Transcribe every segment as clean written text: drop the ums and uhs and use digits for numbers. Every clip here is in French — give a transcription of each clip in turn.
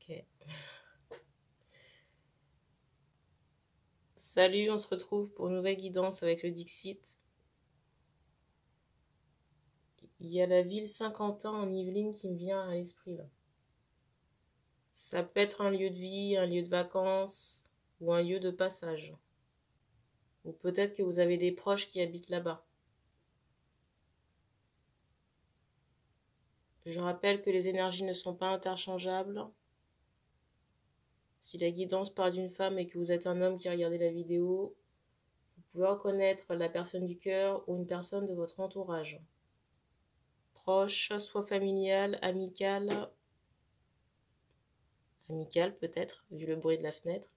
Ok. Salut, on se retrouve pour une nouvelle guidance avec le Dixit. Il y a la ville Saint-Quentin en Yvelines qui me vient à l'esprit là. Ça peut être un lieu de vie, un lieu de vacances ou un lieu de passage. Ou peut-être que vous avez des proches qui habitent là-bas. Je rappelle que les énergies ne sont pas interchangeables. Si la guidance parle d'une femme et que vous êtes un homme qui a regardé la vidéo, vous pouvez reconnaître la personne du cœur ou une personne de votre entourage. Proche, soit familial, amical peut-être, vu le bruit de la fenêtre,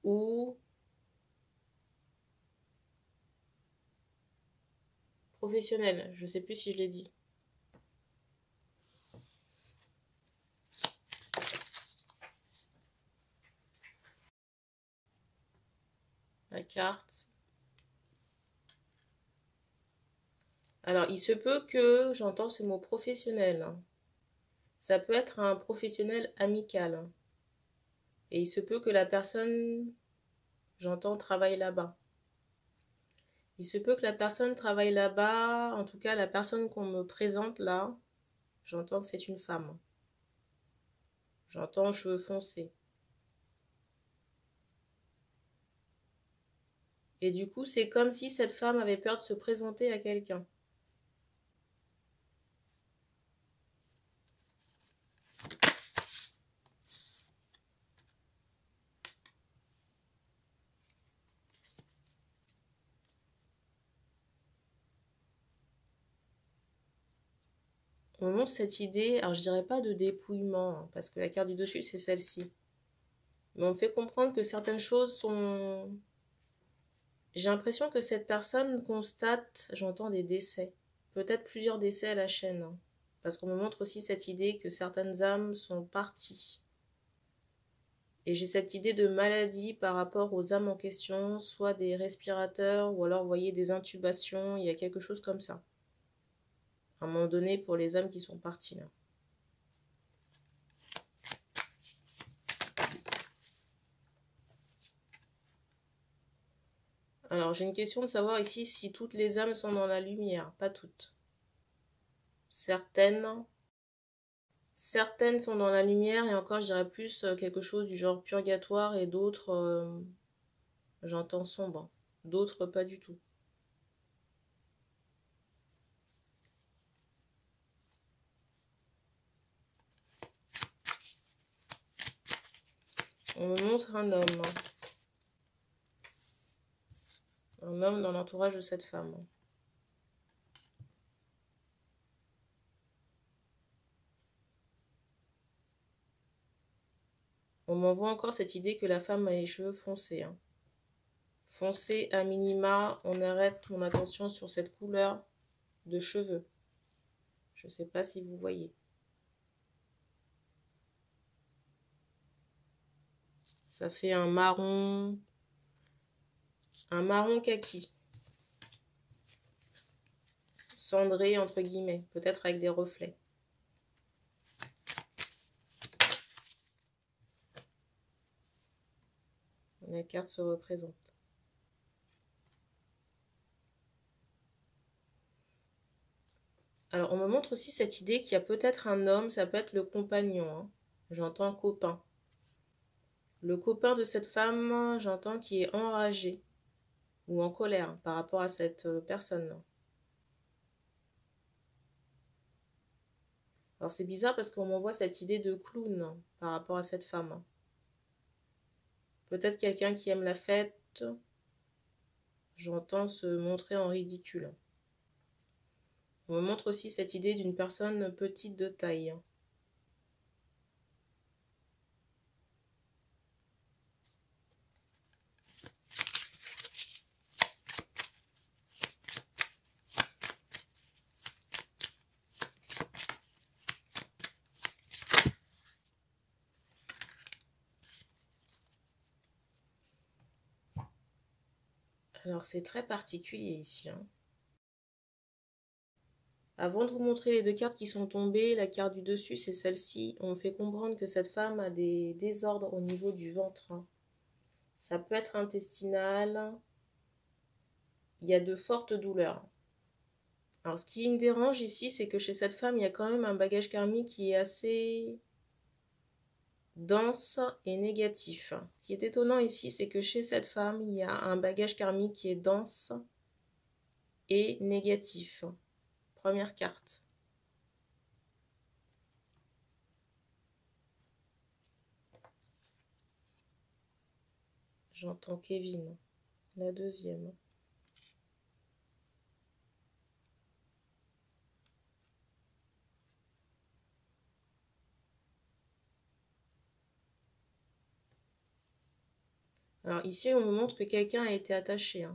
ou professionnel, je ne sais plus si je l'ai dit. La carte. Alors, il se peut que j'entends ce mot professionnel. Ça peut être un professionnel amical. Et il se peut que la personne, j'entends, travaille là-bas. Il se peut que la personne travaille là-bas, en tout cas la personne qu'on me présente là, j'entends que c'est une femme. J'entends cheveux foncés. Et du coup, c'est comme si cette femme avait peur de se présenter à quelqu'un. On montre cette idée, alors je dirais pas de dépouillement, hein, parce que la carte du dessus, c'est celle-ci. Mais on me fait comprendre que certaines choses sont... J'ai l'impression que cette personne constate, j'entends des décès. Peut-être plusieurs décès à la chaîne. Hein, parce qu'on me montre aussi cette idée que certaines âmes sont parties. Et j'ai cette idée de maladie par rapport aux âmes en question, soit des respirateurs, ou alors, vous voyez, des intubations, il y a quelque chose comme ça. À un moment donné, pour les âmes qui sont parties, là. Alors, j'ai une question de savoir ici si toutes les âmes sont dans la lumière. Pas toutes. Certaines sont dans la lumière et encore, je dirais plus quelque chose du genre purgatoire et d'autres, j'entends sombre. D'autres, pas du tout. On me montre un homme. Un homme dans l'entourage de cette femme. On m'envoie encore cette idée que la femme a les cheveux foncés. Hein. Foncés à minima, on arrête mon attention sur cette couleur de cheveux. Je ne sais pas si vous voyez. Ça fait un marron kaki. Cendré entre guillemets, peut-être avec des reflets. La carte se représente. Alors, on me montre aussi cette idée qu'il y a peut-être un homme, ça peut être le compagnon. Hein. J'entends copain. Le copain de cette femme, j'entends qui est enragé ou en colère par rapport à cette personne-là. Alors, c'est bizarre parce qu'on m'envoie cette idée de clown par rapport à cette femme. Peut-être quelqu'un qui aime la fête, j'entends se montrer en ridicule. On me montre aussi cette idée d'une personne petite de taille. Alors c'est très particulier ici. Hein. Avant de vous montrer les deux cartes qui sont tombées, la carte du dessus, c'est celle-ci. On me fait comprendre que cette femme a des désordres au niveau du ventre. Ça peut être intestinal. Il y a de fortes douleurs. Alors, ce qui me dérange ici, c'est que chez cette femme, il y a quand même un bagage karmique qui est assez dense et négatif. Ce qui est étonnant ici, c'est que chez cette femme, il y a un bagage karmique qui est dense et négatif. Première carte. J'entends Kevin. La deuxième. Alors ici, on me montre que quelqu'un a été attaché.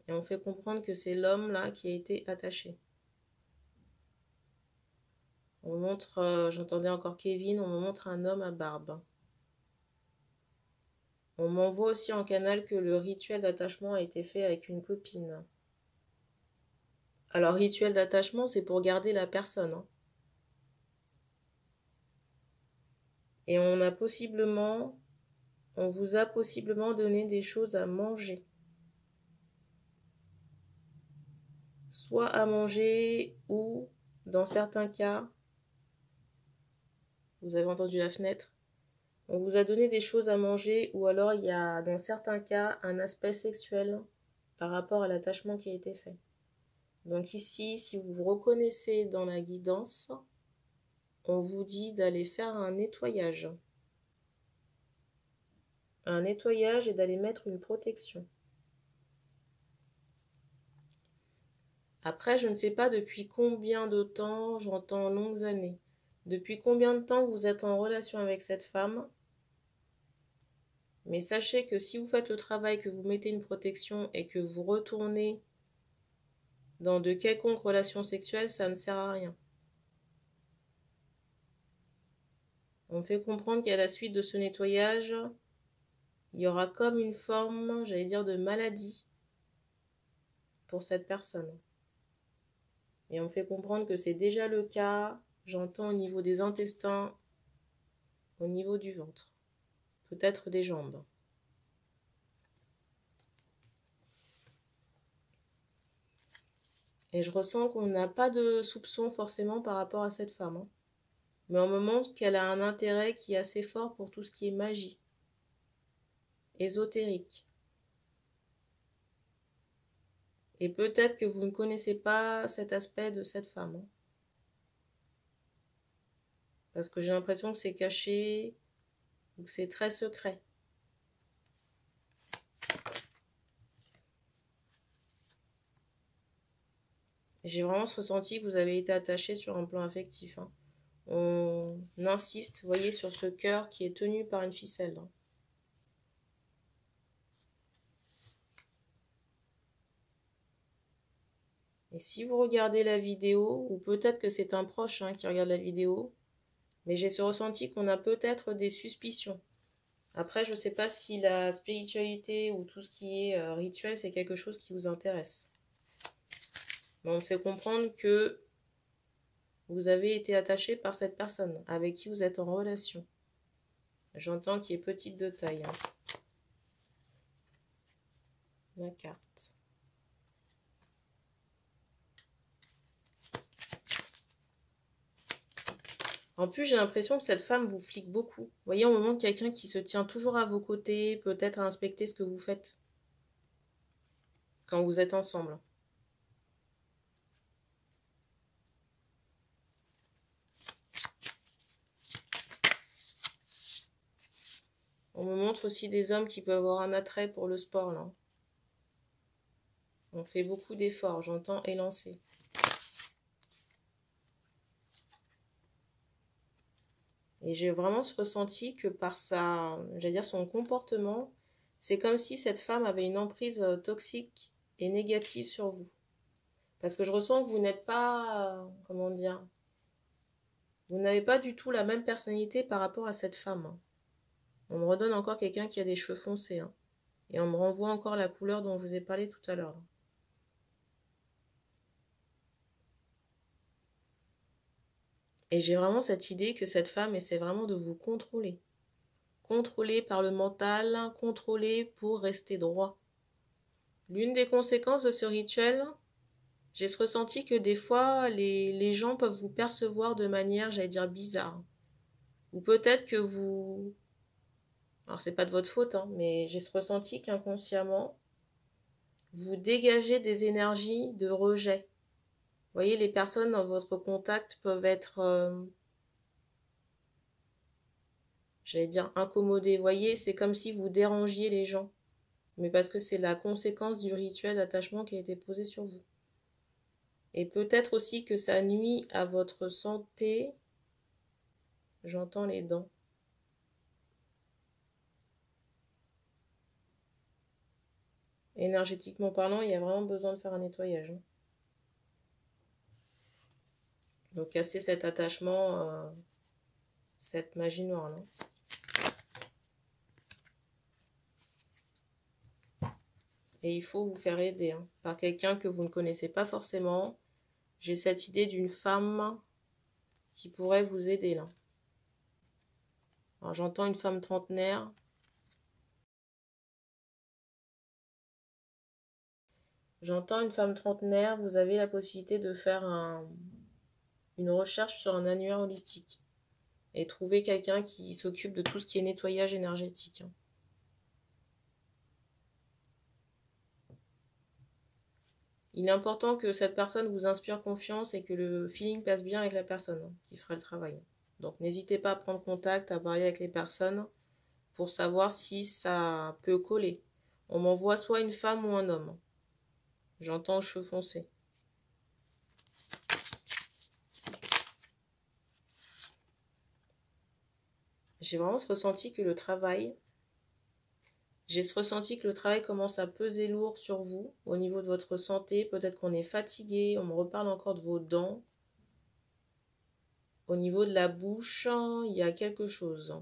Et on fait comprendre que c'est l'homme là qui a été attaché. On me montre, j'entendais encore Kevin, on me montre un homme à barbe. On m'envoie aussi en canal que le rituel d'attachement a été fait avec une copine. Alors, rituel d'attachement, c'est pour garder la personne. Et on vous a possiblement donné des choses à manger. Soit à manger ou, dans certains cas, vous avez entendu la fenêtre, on vous a donné des choses à manger ou alors il y a, dans certains cas, un aspect sexuel par rapport à l'attachement qui a été fait. Donc ici, si vous vous reconnaissez dans la guidance, on vous dit d'aller faire un nettoyage. Un nettoyage et d'aller mettre une protection. Après, je ne sais pas depuis combien de temps, j'entends longues années. Depuis combien de temps vous êtes en relation avec cette femme. Mais sachez que si vous faites le travail, que vous mettez une protection et que vous retournez dans de quelconques relations sexuelles, ça ne sert à rien. On fait comprendre qu'à la suite de ce nettoyage, il y aura comme une forme, j'allais dire, de maladie pour cette personne. Et on me fait comprendre que c'est déjà le cas, j'entends au niveau des intestins, au niveau du ventre, peut-être des jambes. Et je ressens qu'on n'a pas de soupçon forcément par rapport à cette femme. Mais on me montre qu'elle a un intérêt qui est assez fort pour tout ce qui est magie, ésotérique. Et peut-être que vous ne connaissez pas cet aspect de cette femme. Parce que j'ai l'impression que c'est caché ou que c'est très secret. J'ai vraiment ce ressenti que vous avez été attaché sur un plan affectif. On insiste, vous voyez, sur ce cœur qui est tenu par une ficelle. Et si vous regardez la vidéo, ou peut-être que c'est un proche qui regarde la vidéo, mais j'ai ce ressenti qu'on a peut-être des suspicions. Après, je ne sais pas si la spiritualité ou tout ce qui est rituel, c'est quelque chose qui vous intéresse. Mais on me fait comprendre que vous avez été attaché par cette personne avec qui vous êtes en relation. J'entends qu'il est petite de taille. La carte. En plus, j'ai l'impression que cette femme vous flique beaucoup. Vous voyez, on me montre quelqu'un qui se tient toujours à vos côtés, peut-être à inspecter ce que vous faites quand vous êtes ensemble. On me montre aussi des hommes qui peuvent avoir un attrait pour le sport, là. On fait beaucoup d'efforts, j'entends élancer. Et j'ai vraiment ce ressenti que par j'allais dire son comportement, c'est comme si cette femme avait une emprise toxique et négative sur vous. Parce que je ressens que vous n'êtes pas, comment dire, vous n'avez pas du tout la même personnalité par rapport à cette femme. On me redonne encore quelqu'un qui a des cheveux foncés. Et on me renvoie encore la couleur dont je vous ai parlé tout à l'heure. Et j'ai vraiment cette idée que cette femme essaie vraiment de vous contrôler. Contrôler par le mental, contrôler pour rester droit. L'une des conséquences de ce rituel, j'ai ce ressenti que des fois, les gens peuvent vous percevoir de manière, j'allais dire, bizarre. Ou peut-être que vous... Alors, c'est pas de votre faute, hein, mais j'ai ce ressenti qu'inconsciemment, vous dégagez des énergies de rejet. Vous voyez, les personnes dans votre contact peuvent être, j'allais dire, incommodées. Vous voyez, c'est comme si vous dérangiez les gens. Mais parce que c'est la conséquence du rituel d'attachement qui a été posé sur vous. Et peut-être aussi que ça nuit à votre santé. J'entends les dents. Énergétiquement parlant, il y a vraiment besoin de faire un nettoyage. Donc casser cet attachement, cette magie noire là. Et il faut vous faire aider par quelqu'un que vous ne connaissez pas forcément. J'ai cette idée d'une femme qui pourrait vous aider là. Alors j'entends une femme trentenaire. J'entends une femme trentenaire, vous avez la possibilité de faire une recherche sur un annuaire holistique et trouver quelqu'un qui s'occupe de tout ce qui est nettoyage énergétique. Il est important que cette personne vous inspire confiance et que le feeling passe bien avec la personne qui fera le travail. Donc n'hésitez pas à prendre contact, à parler avec les personnes pour savoir si ça peut coller. On m'envoie soit une femme ou un homme. J'entends cheveux foncés. J'ai vraiment ce ressenti que le travail... J'ai ce ressenti que le travail commence à peser lourd sur vous, au niveau de votre santé. Peut-être qu'on est fatigué, on me reparle encore de vos dents. Au niveau de la bouche, il y a quelque chose.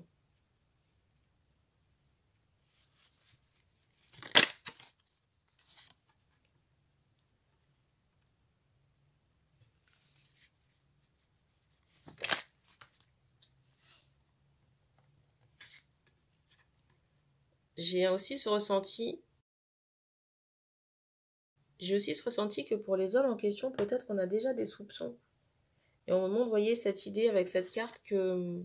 J'ai aussi ce ressenti que pour les hommes en question, peut-être qu'on a déjà des soupçons. Et au moment, vous voyez, cette idée avec cette carte que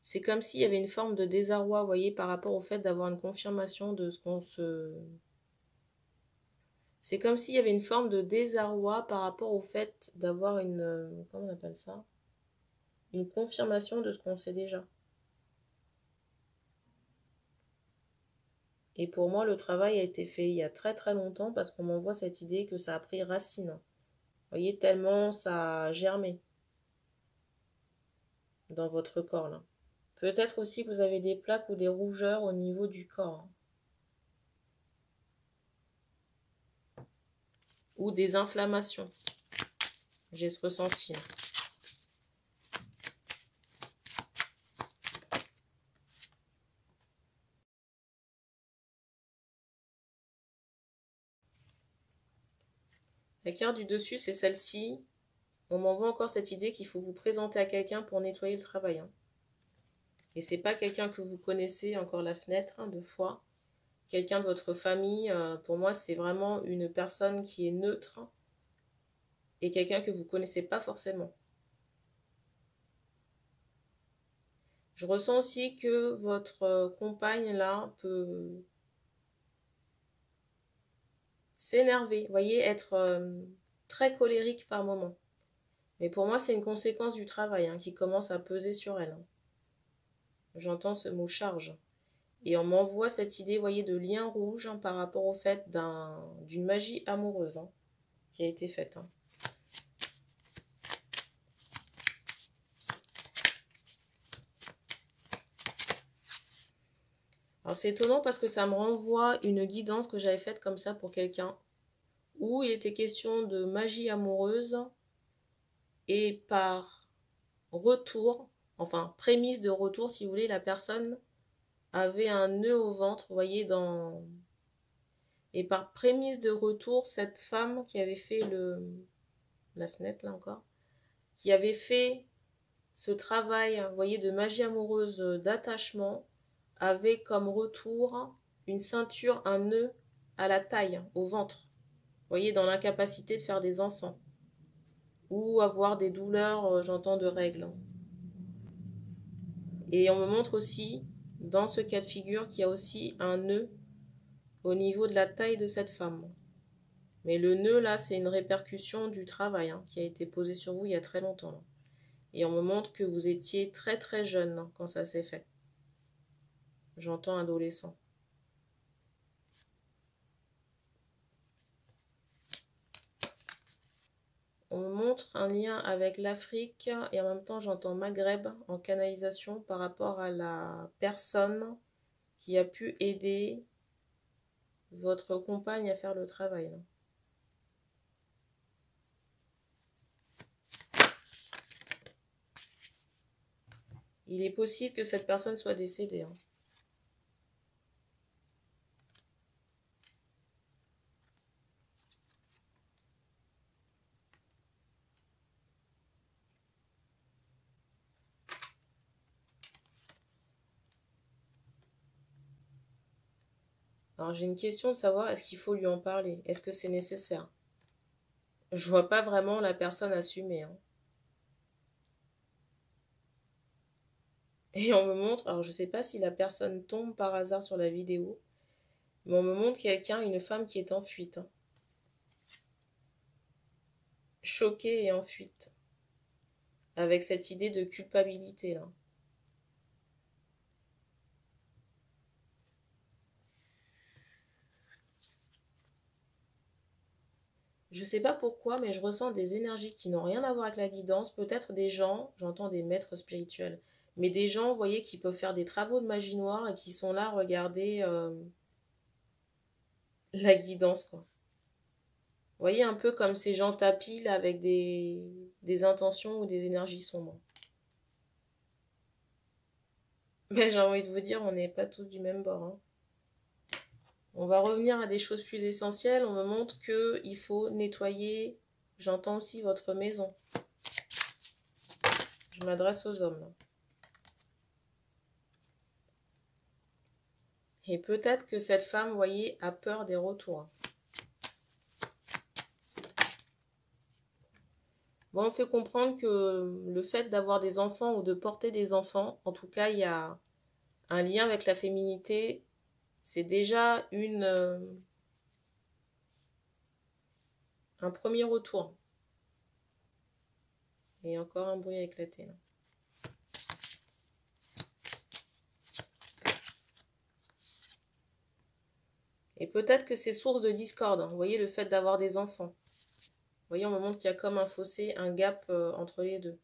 c'est comme s'il y avait une forme de désarroi, vous voyez, par rapport au fait d'avoir une confirmation de ce qu'on se... C'est comme s'il y avait une forme de désarroi par rapport au fait d'avoir une... Comment on appelle ça? Une confirmation de ce qu'on sait déjà. Et pour moi, le travail a été fait il y a très très longtemps parce qu'on m'envoie cette idée que ça a pris racine. Vous voyez, tellement ça a germé dans votre corps là. Peut-être aussi que vous avez des plaques ou des rougeurs au niveau du corps. Ou des inflammations. J'ai ce ressenti. La carte du dessus, c'est celle-ci. On m'envoie encore cette idée qu'il faut vous présenter à quelqu'un pour nettoyer le travail. Et c'est pas quelqu'un que vous connaissez, encore la fenêtre, 2 fois. Quelqu'un de votre famille, pour moi, c'est vraiment une personne qui est neutre et quelqu'un que vous connaissez pas forcément. Je ressens aussi que votre compagne, là, peut s'énerver. Vous voyez, être très colérique par moment. Mais pour moi, c'est une conséquence du travail qui commence à peser sur elle. J'entends ce mot charge. Et on m'envoie cette idée, vous voyez, de lien rouge par rapport au fait d'une magie amoureuse qui a été faite. Alors c'est étonnant parce que ça me renvoie une guidance que j'avais faite comme ça pour quelqu'un, où il était question de magie amoureuse et par retour, enfin prémisse de retour si vous voulez, la personne avait un nœud au ventre, vous voyez, et par prémisse de retour, cette femme qui avait fait la fenêtre là encore, qui avait fait ce travail, vous voyez, de magie amoureuse, d'attachement, avait comme retour une ceinture, un nœud à la taille, au ventre. Vous voyez, dans l'incapacité de faire des enfants. Ou avoir des douleurs, j'entends, de règles. Et on me montre aussi, dans ce cas de figure, qu'il y a aussi un nœud au niveau de la taille de cette femme. Mais le nœud, là, c'est une répercussion du travail qui a été posé sur vous il y a très longtemps. Et on me montre que vous étiez très très jeune quand ça s'est fait. J'entends adolescent. On me montre un lien avec l'Afrique et en même temps j'entends Maghreb en canalisation par rapport à la personne qui a pu aider votre compagne à faire le travail. Il est possible que cette personne soit décédée. Alors j'ai une question de savoir, est-ce qu'il faut lui en parler? Est-ce que c'est nécessaire? Je vois pas vraiment la personne assumer. Et on me montre, alors je sais pas si la personne tombe par hasard sur la vidéo, mais on me montre quelqu'un, une femme qui est en fuite. Choquée et en fuite. Avec cette idée de culpabilité là. Je sais pas pourquoi, mais je ressens des énergies qui n'ont rien à voir avec la guidance. Peut-être des gens, j'entends des maîtres spirituels, mais des gens, vous voyez, qui peuvent faire des travaux de magie noire et qui sont là à regarder la guidance, quoi. Vous voyez, un peu comme ces gens tapis là, avec des intentions ou des énergies sombres. Mais j'ai envie de vous dire, on n'est pas tous du même bord. On va revenir à des choses plus essentielles. On me montre qu'il faut nettoyer, j'entends aussi votre maison. Je m'adresse aux hommes. Et peut-être que cette femme, vous voyez, a peur des retours. Bon, on fait comprendre que le fait d'avoir des enfants ou de porter des enfants, en tout cas, il y a un lien avec la féminité. C'est déjà un premier retour. Et encore un bruit à éclater, là. Et peut-être que c'est source de discorde. Vous voyez, le fait d'avoir des enfants. Vous voyez, on me montre qu'il y a comme un fossé, un gap entre les deux.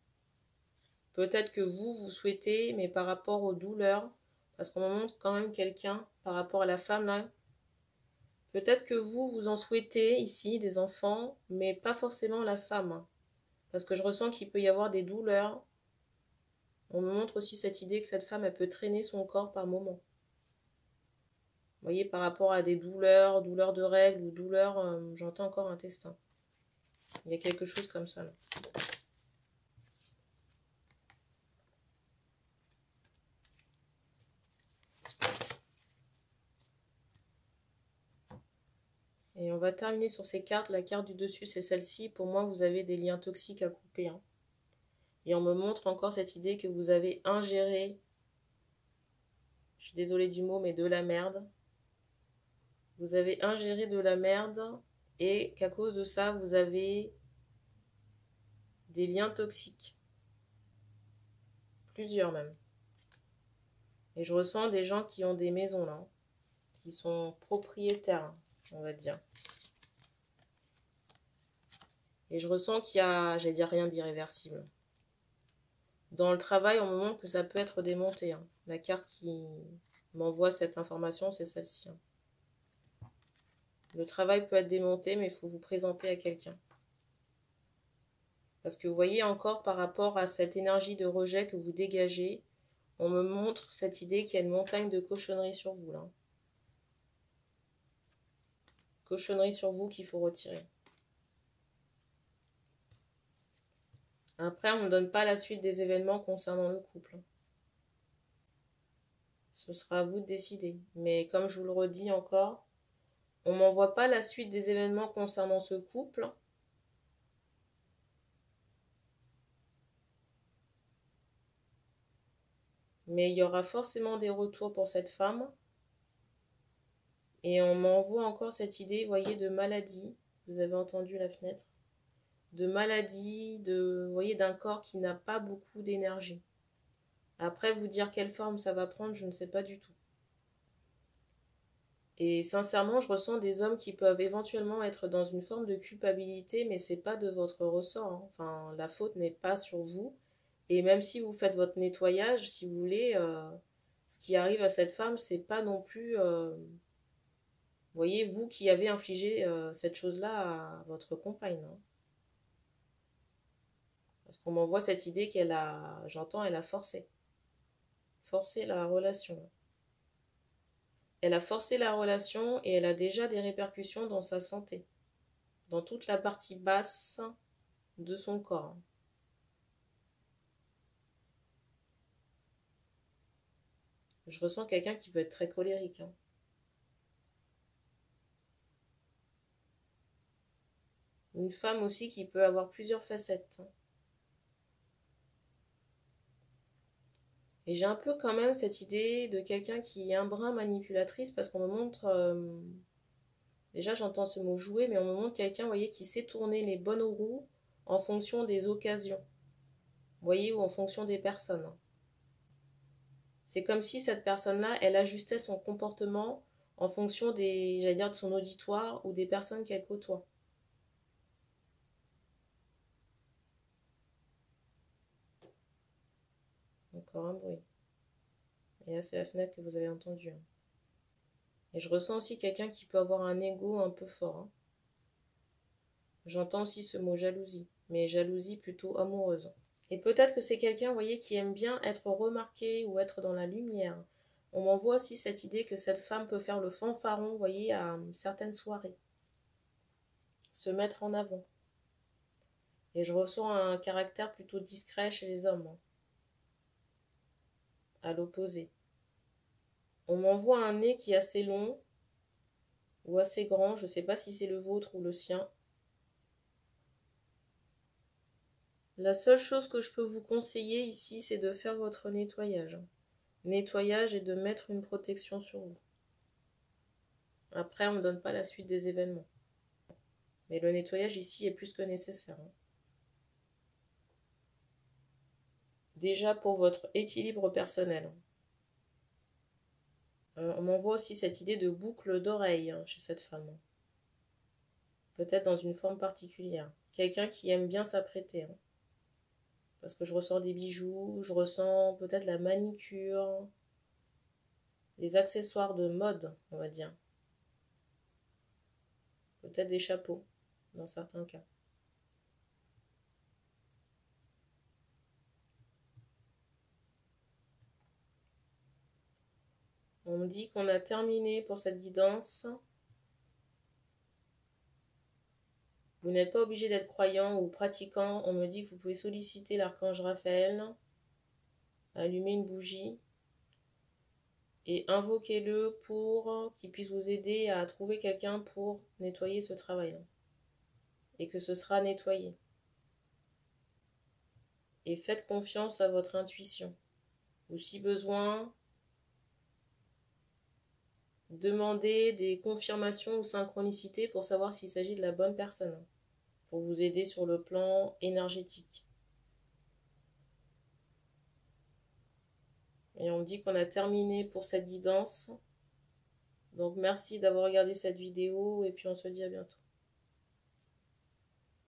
Peut-être que vous souhaitez, mais par rapport aux douleurs, parce qu'on me montre quand même quelqu'un, par rapport à la femme, là, peut-être que vous en souhaitez ici, des enfants, mais pas forcément la femme. Parce que je ressens qu'il peut y avoir des douleurs. On me montre aussi cette idée que cette femme, elle peut traîner son corps par moment. Vous voyez, par rapport à des douleurs, douleurs de règles ou douleurs, j'entends encore intestin. Il y a quelque chose comme ça, là. Et on va terminer sur ces cartes. La carte du dessus, c'est celle-ci. Pour moi, vous avez des liens toxiques à couper. Et on me montre encore cette idée que vous avez ingéré, je suis désolée du mot, mais de la merde. Vous avez ingéré de la merde et qu'à cause de ça, vous avez des liens toxiques. Plusieurs même. Et je ressens des gens qui ont des maisons là, qui sont propriétaires, on va dire. Et je ressens qu'il y a, j'allais dire, rien d'irréversible. Dans le travail, on me montre que ça peut être démonté. La carte qui m'envoie cette information, c'est celle-ci. Le travail peut être démonté, mais il faut vous présenter à quelqu'un. Parce que vous voyez encore par rapport à cette énergie de rejet que vous dégagez, on me montre cette idée qu'il y a une montagne de cochonneries sur vous là. Cochonneries sur vous qu'il faut retirer. Après, on ne donne pas la suite des événements concernant le couple. Ce sera à vous de décider. Mais comme je vous le redis encore, on ne m'envoie pas la suite des événements concernant ce couple. Mais il y aura forcément des retours pour cette femme. Et on m'envoie encore cette idée, vous voyez, de maladie. Vous avez entendu la fenêtre? De maladie, vous voyez, d'un corps qui n'a pas beaucoup d'énergie. Après, vous dire quelle forme ça va prendre, je ne sais pas du tout. Et sincèrement, je ressens des hommes qui peuvent éventuellement être dans une forme de culpabilité, mais c'est pas de votre ressort, hein. Enfin, la faute n'est pas sur vous. Et même si vous faites votre nettoyage, si vous voulez, ce qui arrive à cette femme, c'est pas non plus, vous voyez, vous qui avez infligé cette chose-là à votre compagne, hein. Parce qu'on m'envoie cette idée qu'elle a, j'entends, elle a forcé. Forcé la relation. Elle a forcé la relation et elle a déjà des répercussions dans sa santé. Dans toute la partie basse de son corps. Je ressens quelqu'un qui peut être très colérique, hein. Une femme aussi qui peut avoir plusieurs facettes, hein. Et j'ai un peu quand même cette idée de quelqu'un qui est un brin manipulatrice parce qu'on me montre... déjà j'entends ce mot jouer, mais on me montre quelqu'un, vous voyez, qui sait tourner les bonnes roues en fonction des occasions. Vous voyez, ou en fonction des personnes, hein. C'est comme si cette personne-là, elle ajustait son comportement en fonction des, j'allais dire, de son auditoire ou des personnes qu'elle côtoie. Encore un bruit. Et là, c'est la fenêtre que vous avez entendue, hein. Et je ressens aussi quelqu'un qui peut avoir un ego un peu fort, hein. J'entends aussi ce mot jalousie, mais jalousie plutôt amoureuse. Et peut-être que c'est quelqu'un, vous voyez, qui aime bien être remarqué ou être dans la lumière. On m'envoie aussi cette idée que cette femme peut faire le fanfaron, vous voyez, à certaines soirées. Se mettre en avant. Et je ressens un caractère plutôt discret chez les hommes, hein. À l'opposé. On m'envoie un nez qui est assez long ou assez grand, je ne sais pas si c'est le vôtre ou le sien. La seule chose que je peux vous conseiller ici, c'est de faire votre nettoyage. Nettoyage et de mettre une protection sur vous. Après, on ne donne pas la suite des événements. Mais le nettoyage ici est plus que nécessaire, hein. Déjà pour votre équilibre personnel. On m'envoie aussi cette idée de boucle d'oreille, hein, chez cette femme. Peut-être dans une forme particulière. Quelqu'un qui aime bien s'apprêter, hein. Parce que je ressens des bijoux, je ressens peut-être la manicure, des accessoires de mode, on va dire. Peut-être des chapeaux, dans certains cas. On me dit qu'on a terminé pour cette guidance. Vous n'êtes pas obligé d'être croyant ou pratiquant. On me dit que vous pouvez solliciter l'archange Raphaël, allumer une bougie et invoquez-le pour qu'il puisse vous aider à trouver quelqu'un pour nettoyer ce travail-là. Et que ce sera nettoyé. Et faites confiance à votre intuition. Ou si besoin, demandez des confirmations ou synchronicités pour savoir s'il s'agit de la bonne personne, pour vous aider sur le plan énergétique. Et on me dit qu'on a terminé pour cette guidance. Donc merci d'avoir regardé cette vidéo et puis on se dit à bientôt.